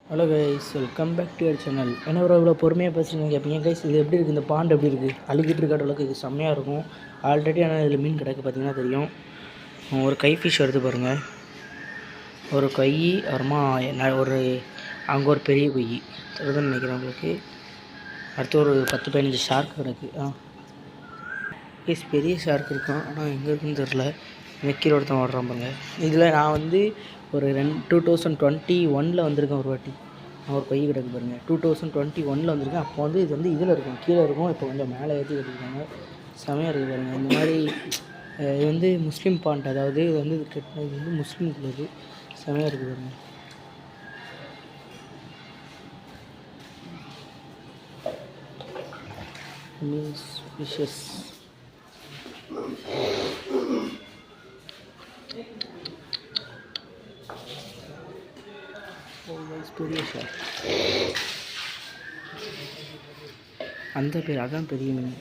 Hello guys, welcome back to your channel. என்ன bro இவ்வளோ பொறுமையாக பேசுகிறீங்க கேட்பீங்க. கைஸ் இது எப்படி இருக்குது, இந்த பாண்ட் எப்படி இருக்குது, அழுகிட்டு இருக்கிற அளவுக்கு இது செம்மையாக இருக்கும். ஆல்ரெடி ஆனால் இதில் மீன் கிடக்கு பார்த்தீங்கன்னா தெரியும். ஒரு கை ஃபிஷ் எடுத்து பாருங்கள், ஒரு கை அப்புறமா ஒரு அங்கே ஒரு பெரிய கொய் அதுதான் நினைக்கிறேன் உங்களுக்கு. அடுத்து ஒரு 10-15 ஷார்க் கிடக்கு. கைஸ் பெரிய ஷார்க் இருக்கும், ஆனால் எங்கே இருக்குன்னு தெரில. நெக்கில் ஒருத்தன் ஓடுறான் பாருங்க. இதில் நான் வந்து ஒரு 2021 வந்திருக்கேன் ஒரு வாட்டி. நான் ஒரு கொய் கிடக்கு பாருங்கள், 2021 வந்திருக்கேன். அப்போ வந்து இது வந்து இதில் இருக்கும், கீழே இருக்கும். இப்போ கொஞ்சம் மேலே ஏற்றி கட்டிருக்காங்க, செமையாக இருக்குது பாருங்கள். இந்த மாதிரி இது வந்து முஸ்லீம் பாண்ட், அதாவது இது வந்து கட்டினது வந்து முஸ்லீம்குள்ள இது செமையாக இருக்குது பாருங்கள். மீன்ஸ் ஃபிஷஸ் பெரிய ஷார்க் அந்த பேர், அதான் பெரிய மீன்.